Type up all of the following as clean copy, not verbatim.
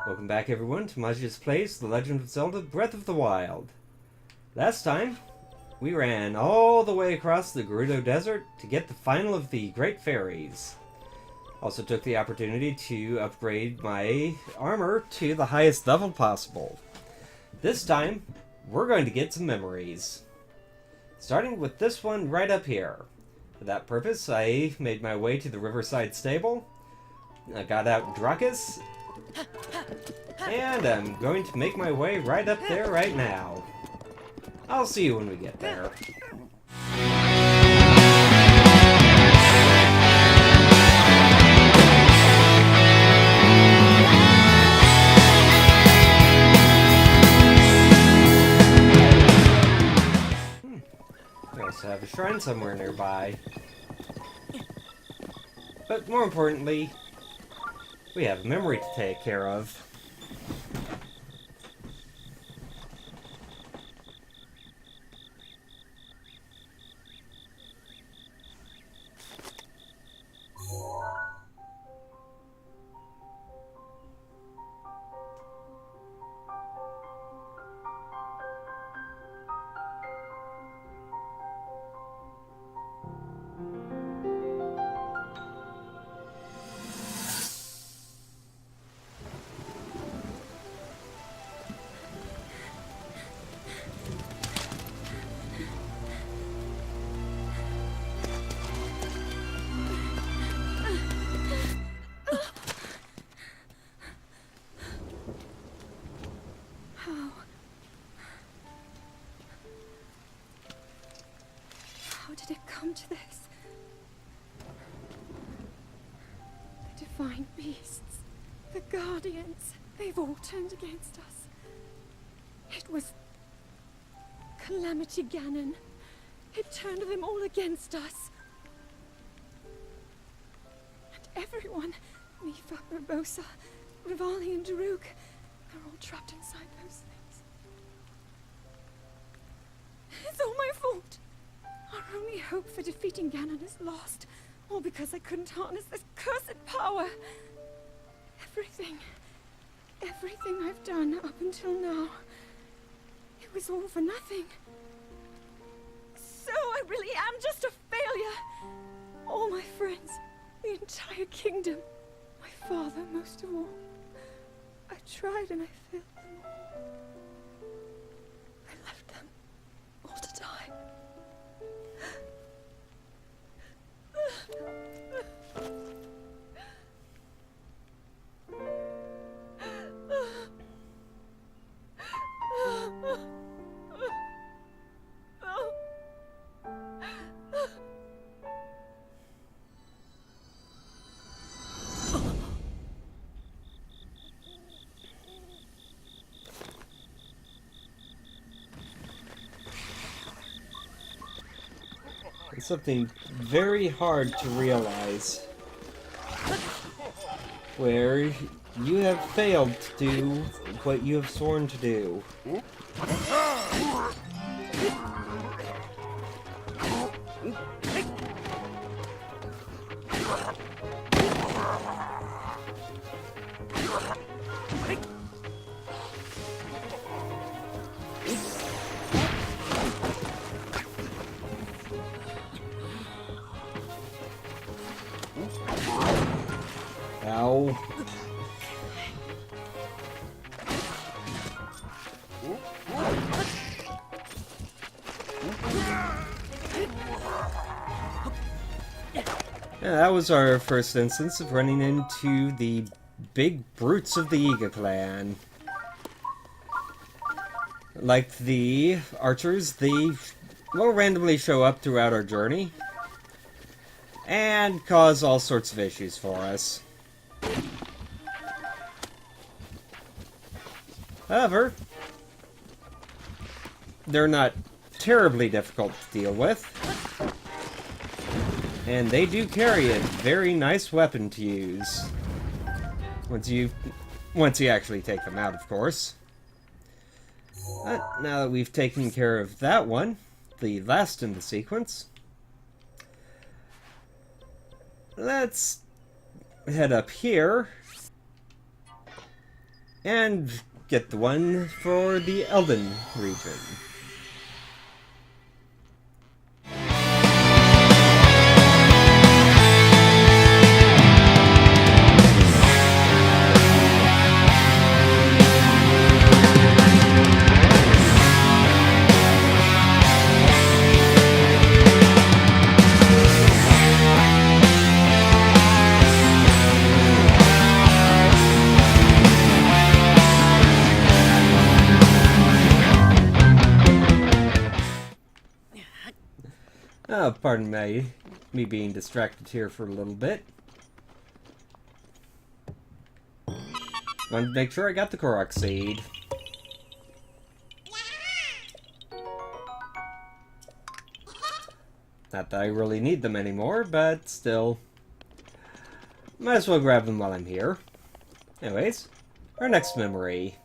Welcome back everyone to Magius Plays The Legend of Zelda Breath of the Wild. Last time, we ran all the way across the Gerudo Desert to get the final of the Great Fairies. Also took the opportunity to upgrade my armor to the highest level possible. This time, we're going to get some memories. Starting with this one right up here. For that purpose, I made my way to the Riverside Stable. I got out Druckus. And I'm going to make my way right up there right now. I'll see you when we get there. We also have a shrine somewhere nearby. But more importantly, we have a memory to take care of. How did it come to this? The divine beasts, the guardians, they've all turned against us. It was Calamity Ganon. It turned them all against us. And everyone, Mifa, Urbosa, Rivali and Daruk, they're all trapped inside those things. It's all my fault. Our only hope for defeating Ganon is lost, all because I couldn't harness this cursed power. Everything I've done up until now, it was all for nothing. So I really am just a failure. All my friends, the entire kingdom, my father most of all. I tried and I failed them all. I left them all to die. It's something very hard to realize, where you have failed to do what you have sworn to do. Ow. Yeah, that was our first instance of running into the big brutes of the Yiga clan. Like the archers, they will randomly show up throughout our journey and cause all sorts of issues for us. However, they're not terribly difficult to deal with, and they do carry a very nice weapon to use. Once you actually take them out, of course. But now that we've taken care of that one, the last in the sequence, let's head up here And get the one for the Elden region. Oh, pardon me being distracted here for a little bit. Wanted to make sure I got the Korok seed. Not that I really need them anymore, but still. Might as well grab them while I'm here. Anyways, our next memory.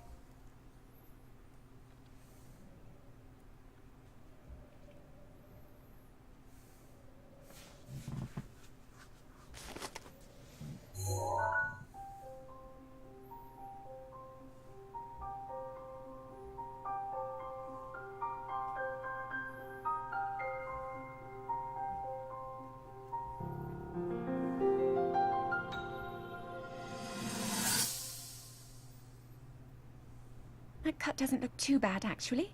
That cut doesn't look too bad, actually.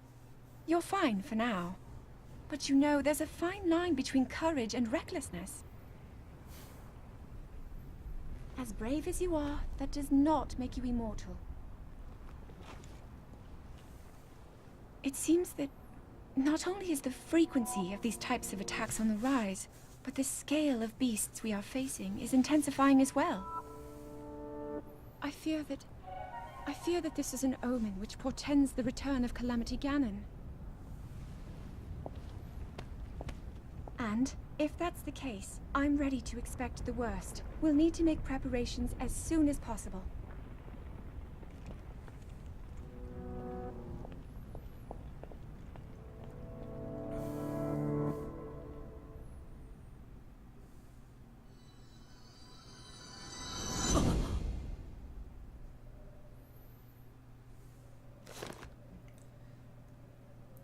You're fine for now. But you know, there's a fine line between courage and recklessness. As brave as you are, that does not make you immortal. It seems that not only is the frequency of these types of attacks on the rise, but the scale of beasts we are facing is intensifying as well. I fear that this is an omen which portends the return of Calamity Ganon. And, if that's the case, I'm ready to expect the worst. We'll need to make preparations as soon as possible.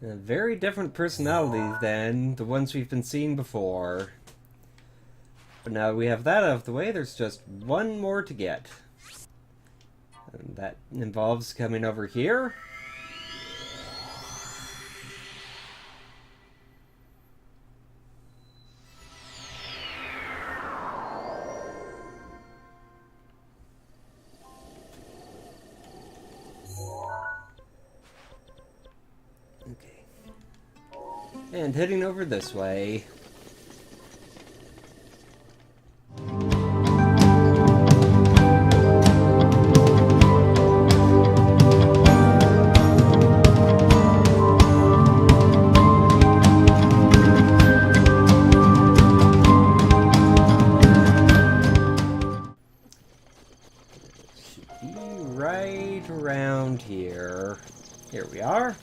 A very different personalities than the ones we've been seeing before. But now we have that out of the way, there's just one more to get. And that involves coming over here. And heading over this way. Should be right around here. Here we are.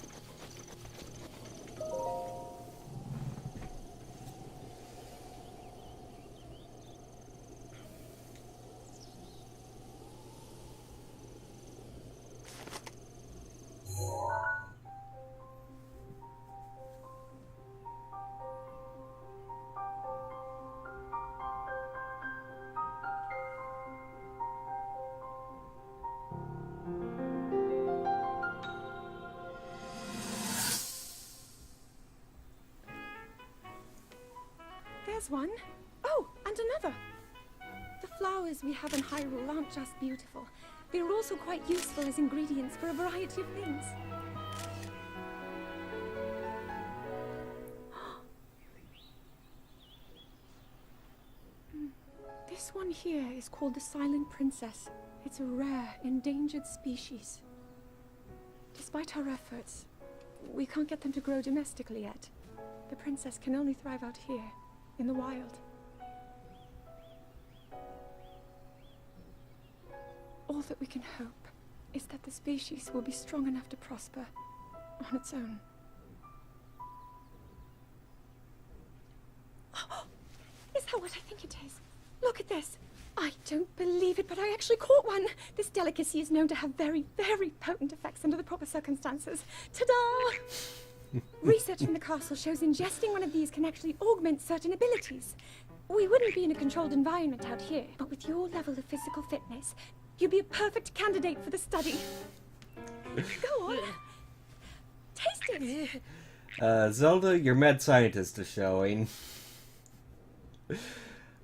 There's one. Oh, and another. The flowers we have in Hyrule aren't just beautiful. They're also quite useful as ingredients for a variety of things. This one here is called the Silent Princess. It's a rare, endangered species. Despite our efforts, we can't get them to grow domestically yet. The princess can only thrive out here, in the wild. All that we can hope is that the species will be strong enough to prosper on its own. Is that what I think it is? Look at this. I don't believe it, but I actually caught one. This delicacy is known to have very, very potent effects under the proper circumstances. Ta-da! Research from the castle shows ingesting one of these can actually augment certain abilities. We wouldn't be in a controlled environment out here, but with your level of physical fitness, you'd be a perfect candidate for the study. Go on. Taste it. Zelda, your mad scientist is showing.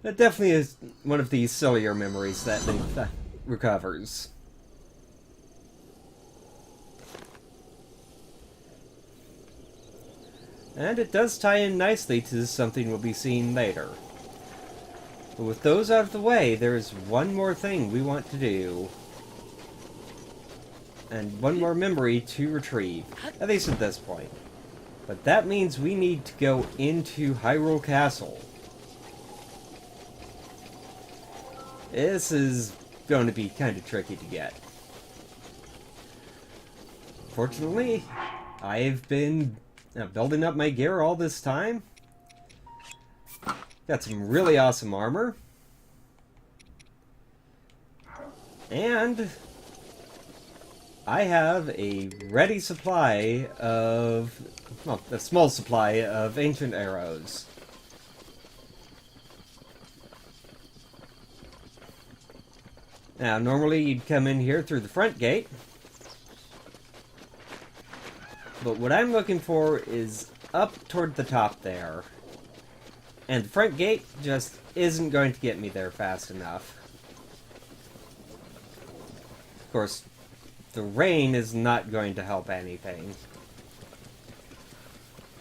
That definitely is one of these sillier memories that Link recovers. And it does tie in nicely to something we'll be seeing later. But with those out of the way, there's one more thing we want to do. And one more memory to retrieve. At least at this point. But that means we need to go into Hyrule Castle. This is going to be kind of tricky to get. Fortunately, I've been building up my gear all this time. Got some really awesome armor. And I have a ready supply of, well, a small supply of ancient arrows. Now, normally you'd come in here through the front gate. But what I'm looking for is up toward the top there. And the front gate just isn't going to get me there fast enough. Of course, the rain is not going to help anything.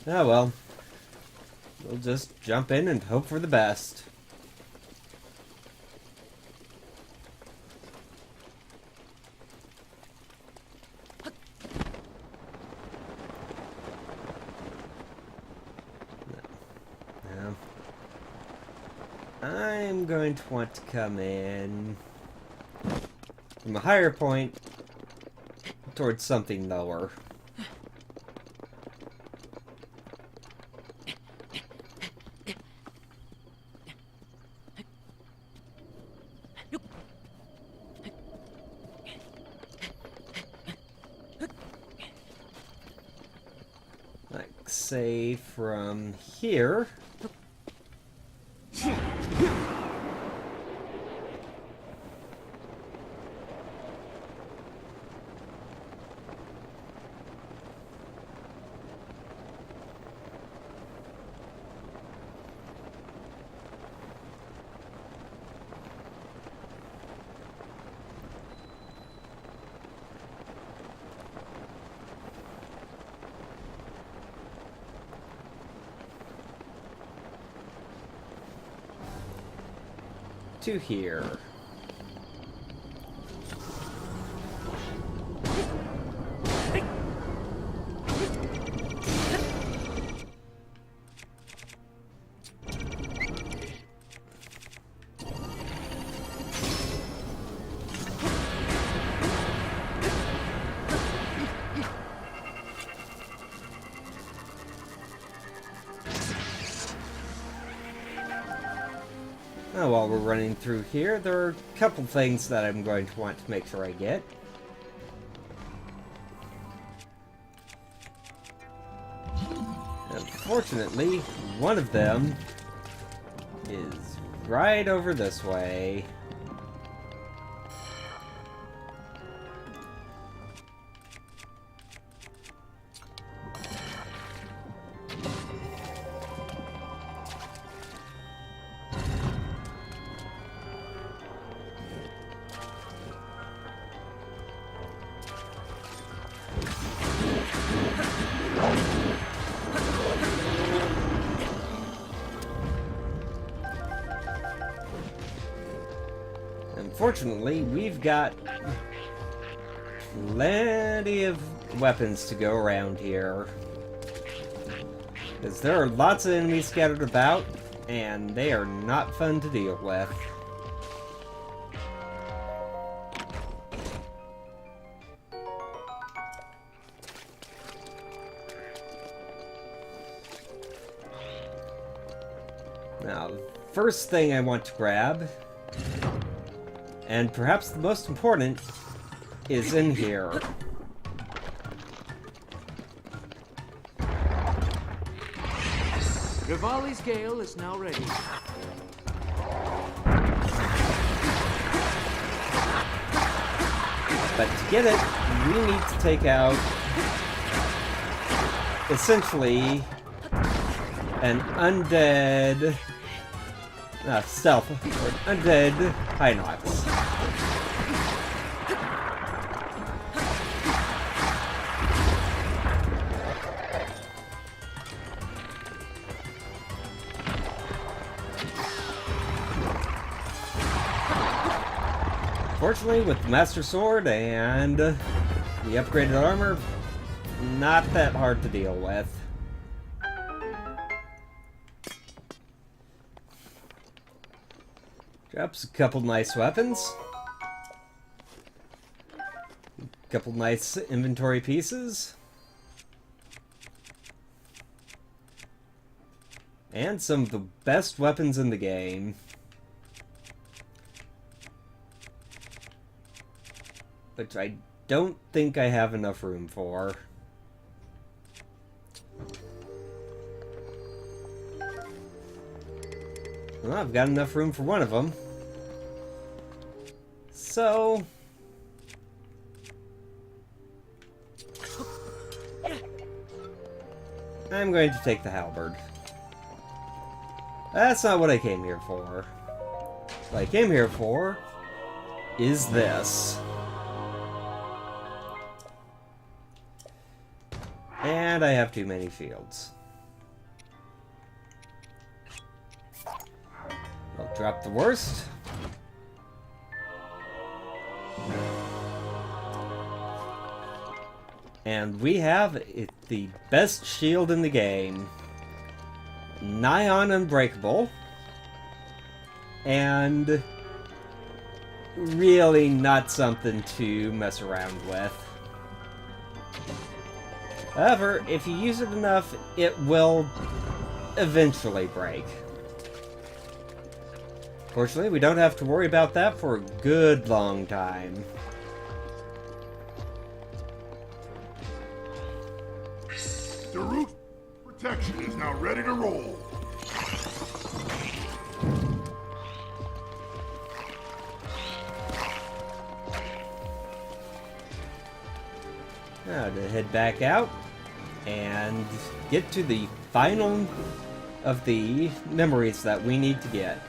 Oh well. We'll just jump in and hope for the best. I'm going to want to come in from a higher point towards something lower. Like, say, from here. To here. Now, while we're running through here, there are a couple things that I'm going to want to make sure I get. Unfortunately, one of them is right over this way. Unfortunately, we've got plenty of weapons to go around here. Because there are lots of enemies scattered about, and they are not fun to deal with. Now, the first thing I want to grab And perhaps the most important is in here. Rivali's Gale is now ready. But to get it, we need to take out, essentially, an undead, stealth, or an undead High Nox. Fortunately, with the Master Sword and the upgraded armor, not that hard to deal with. Drops a couple nice weapons. A couple nice inventory pieces. And some of the best weapons in the game. Which I don't think I have enough room for. Well, I've got enough room for one of them. So... I'm going to take the halberd. That's not what I came here for. What I came here for is this. And I have too many fields. I'll drop the worst. And we have the best shield in the game. Nigh on unbreakable. And really not something to mess around with. However, if you use it enough, it will eventually break. Fortunately, we don't have to worry about that for a good long time. The root protection is now ready to roll. Now to head back out and get to the final of the memories that we need to get.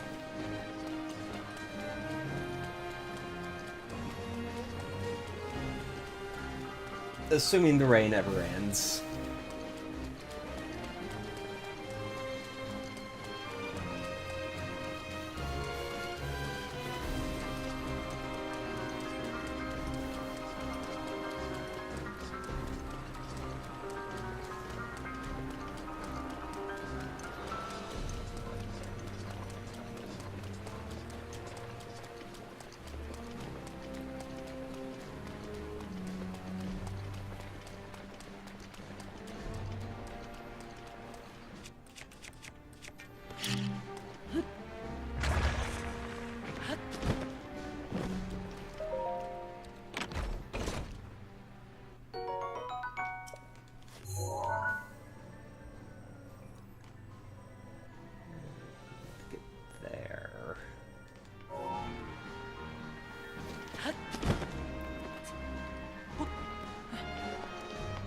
Assuming the rain ever ends.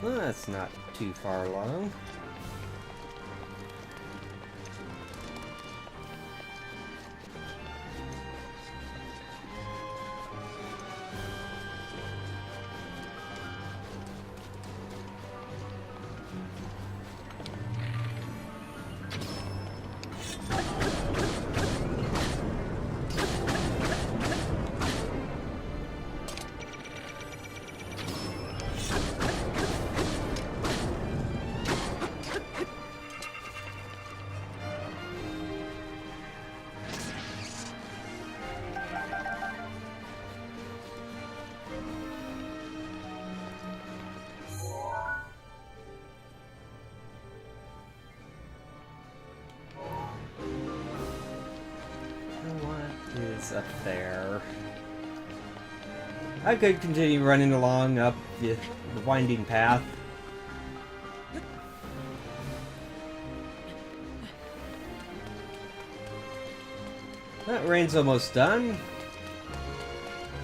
Well, that's not too far along. What is up there? I could continue running along up the winding path. That rain's almost done.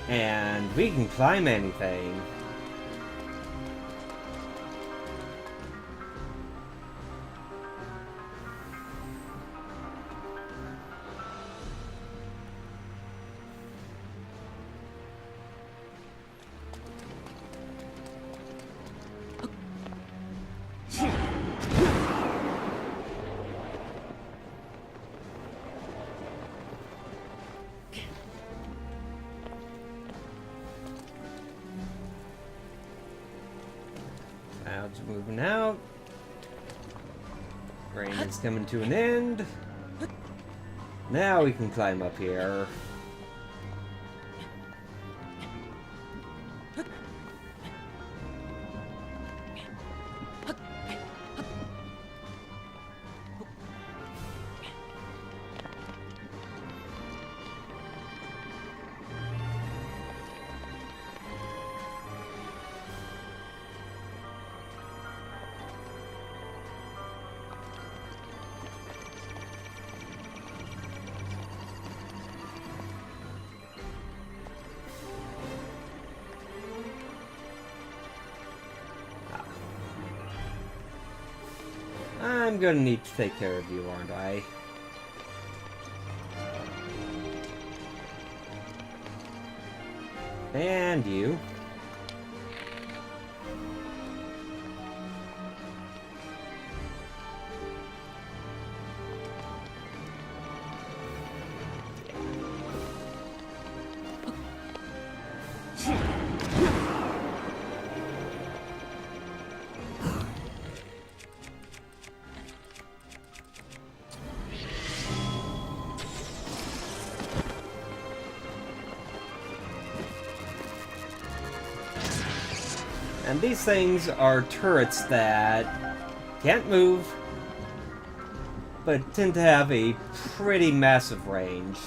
And we can climb anything. Clouds moving out. Rain is coming to an end. Now we can climb up here. I'm gonna need to take care of you, aren't I? And you. And these things are turrets that can't move, but tend to have a pretty massive range.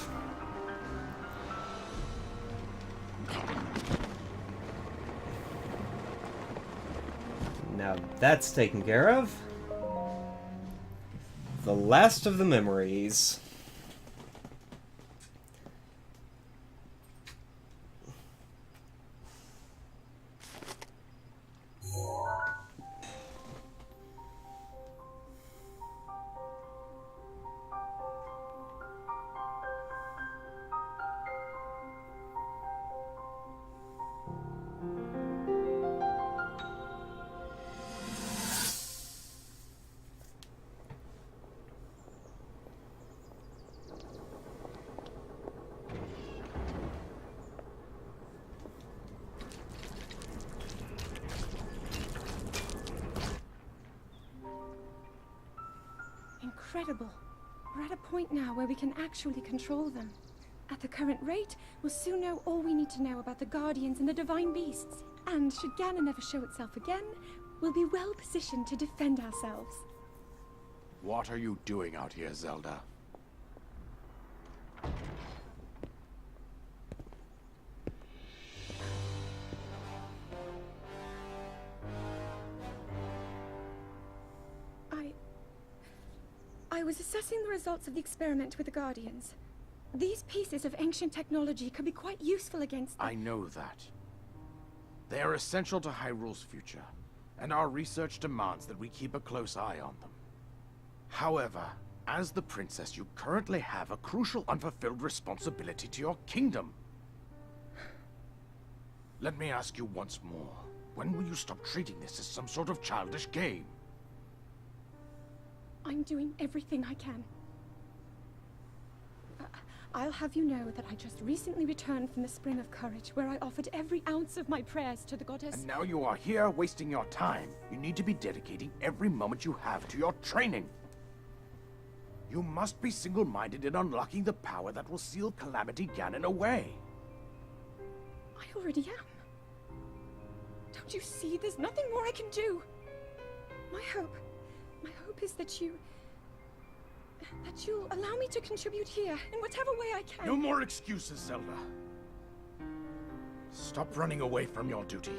Now that's taken care of. The last of the memories. Incredible. We're at a point now where we can actually control them. At the current rate, we'll soon know all we need to know about the Guardians and the Divine Beasts. And should Ganon ever show itself again, we'll be well positioned to defend ourselves. What are you doing out here, Zelda? I was assessing the results of the experiment with the Guardians. These pieces of ancient technology could be quite useful against them. I know that. They are essential to Hyrule's future, and our research demands that we keep a close eye on them. However, as the princess, you currently have a crucial unfulfilled responsibility to your kingdom. Let me ask you once more, when will you stop treating this as some sort of childish game? I'm doing everything I can. I'll have you know that I just recently returned from the Spring of Courage, where I offered every ounce of my prayers to the goddess. And now you are here wasting your time. You need to be dedicating every moment you have to your training. You must be single-minded in unlocking the power that will seal Calamity Ganon away. I already am. Don't you see? There's nothing more I can do. My hope is that you'll allow me to contribute here in whatever way I can. No more excuses, Zelda. Stop running away from your duty.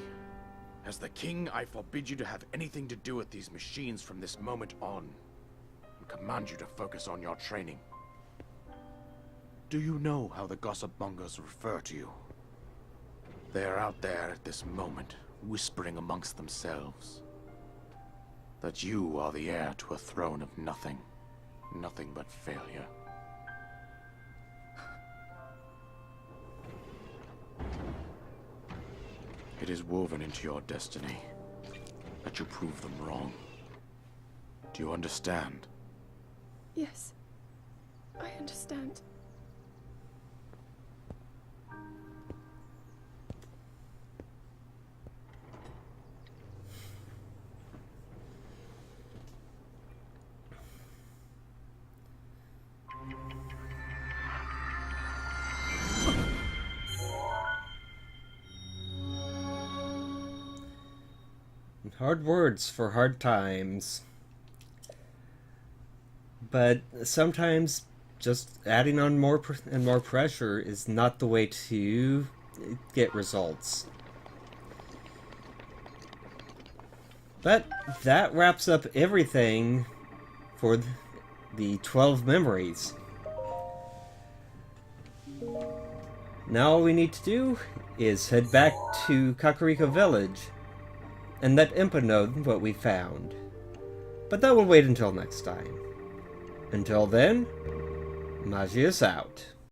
As the king, I forbid you to have anything to do with these machines from this moment on, and command you to focus on your training. Do you know how the gossip mongers refer to you? They are out there at this moment, whispering amongst themselves that you are the heir to a throne of nothing. Nothing but failure. It is woven into your destiny that you prove them wrong. Do you understand? Yes, I understand. Hard words for hard times. But sometimes just adding on more and more pressure is not the way to get results. But that wraps up everything for the 12 memories. Now all we need to do is head back to Kakariko Village and let Impa know what we found. But that will wait until next time. Until then, Magius out.